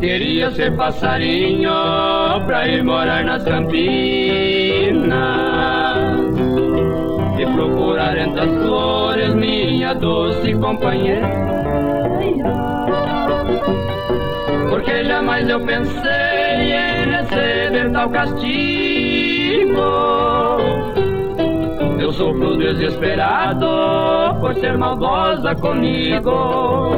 Queria ser passarinho pra ir morar nas campinas e procurar entre as flores minha doce companheira, porque jamais eu pensei em receber tal castigo. Eu sofro desesperado por ser maldosa comigo.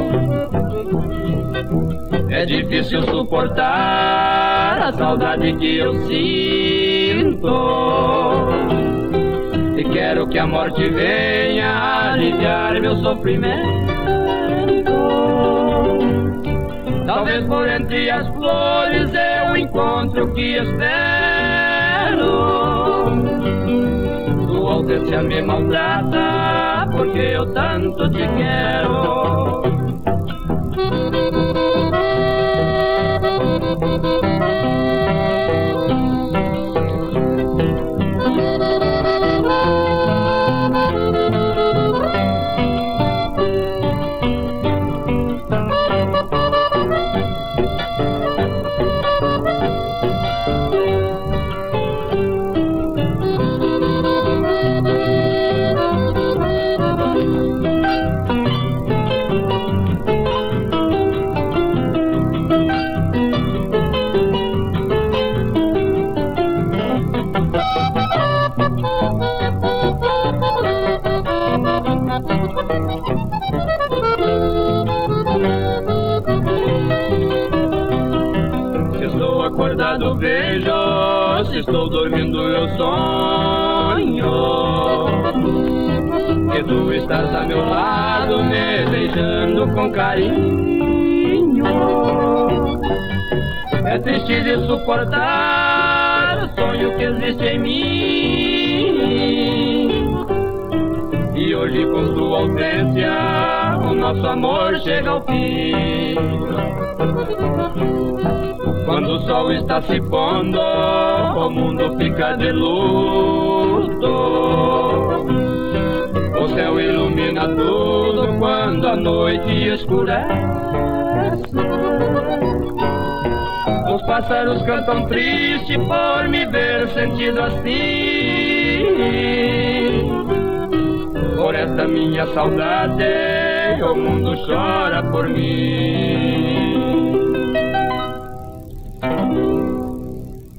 É difícil suportar a saudade que eu sinto, e quero que a morte venha aliviar meu sofrimento. Talvez por entre as flores eu encontre o que espero. Tua ausência me maltrata porque eu tanto te quero. Se estou acordado vejo, se estou dormindo eu sonho que tu estás a meu lado me beijando com carinho. É triste de suportar o sonho que existe em mim, e hoje com tua ausência o nosso amor chega ao fim. Quando o sol está se pondo, o mundo fica de luto. O céu ilumina tudo quando a noite escurece. Os pássaros cantam triste por me ver sentido assim. Por esta minha saudade o mundo chora por mim.